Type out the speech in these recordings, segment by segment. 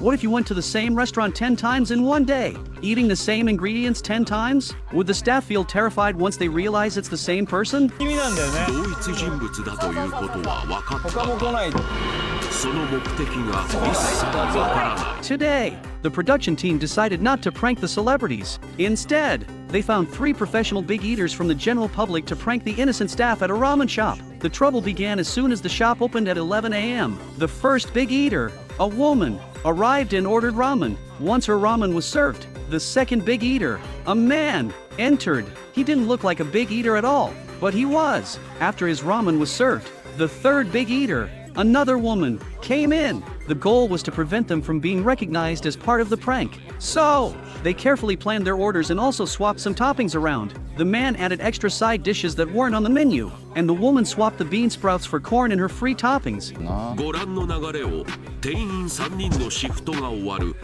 What if you went to the same restaurant 10 times in one day, eating the same ingredients 10 times? Would the staff feel terrified once they realize it's the same person? 意味なんだよね。同一人物だということは分かった他も来ない。その目的が一切分からない Today, the production team decided not to prank the celebrities. Instead, they found 3 professional big eaters from the general public to prank the innocent staff at a ramen shop. The trouble began as soon as the shop opened at 11 a.m. The first big eater, a woman, arrived and ordered ramen. Once her ramen was served, the second big eater, a man, entered. He didn't look like a big eater at all, but he was. After his ramen was served, the third big eater, another woman, came in. The goal was to prevent them from being recognized as part of the prank. So, they carefully planned their orders and also swapped some toppings around. The man added extra side dishes that weren't on the menu, and the woman swapped the bean sprouts for corn in her free toppings. ご覧の流れを店員3人のシフトが終わる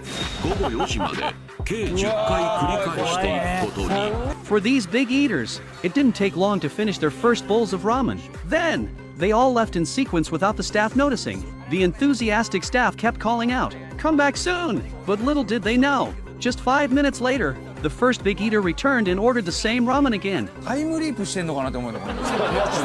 午後4時まで計10回繰り返していくことに For these big eaters, it didn't take long to finish their first bowls of ramen. Then, they all left in sequence without the staff noticing. The enthusiastic staff kept calling out, "Come back soon!" But little did they know, just 5 minutes later, the first big eater returned and ordered the same ramen again. タイムリープしてんのかなって思うよ。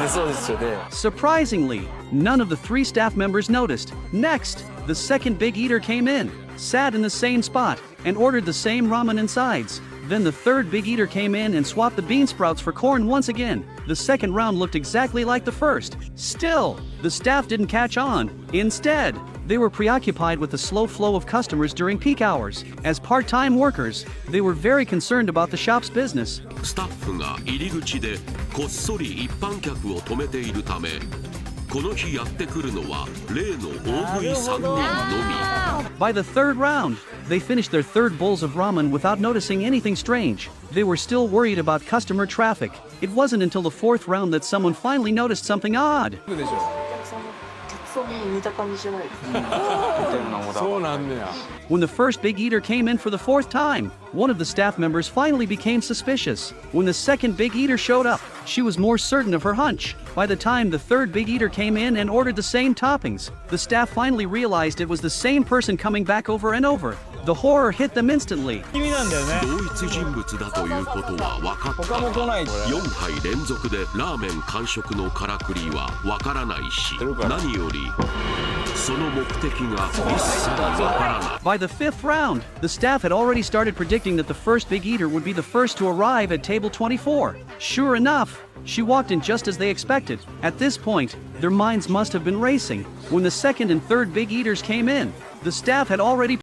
そうですよね。 Surprisingly, none of the 3 staff members noticed. Next, the second big eater came in, sat in the same spot, and ordered the same ramen and sides. Then the third big eater came in and swapped the bean sprouts for corn once again. The second round looked exactly like the first. Still, the staff didn't catch on. Instead, they were preoccupied with the slow flow of customers during peak hours. As part-time workers, they were very concerned about the shop's business. スタッフが入り口でこっそり一般客を止めているためこの日やってくるのは例の大食い3人のみ By the third round, they finished their third bowls of ramen without noticing anything strange. They were still worried about customer traffic. It wasn't until the fourth round that someone finally noticed something odd. そうなんだよ。 When the first big eater came in for the 4th time, one of the staff members finally became suspicious. When the second big eater showed up, she was more certain of her hunch. By the time the third big eater came in and ordered the same toppings, the staff finally realized it was the same person coming back over and over. The horror hit them instantly. 意味なんだよね。同一人物だということは分かった他も来ないし。 4杯連続でラーメン完食のからくりは分からないし何よりその目的が一切分からない By the 5th round, the staff had already started predicting that the first big eater would be the first to arrive at table 24. Sure enough, she walked in just as they expected. At this point, their minds must have been racing. When the second and third big eaters came in, the staff had already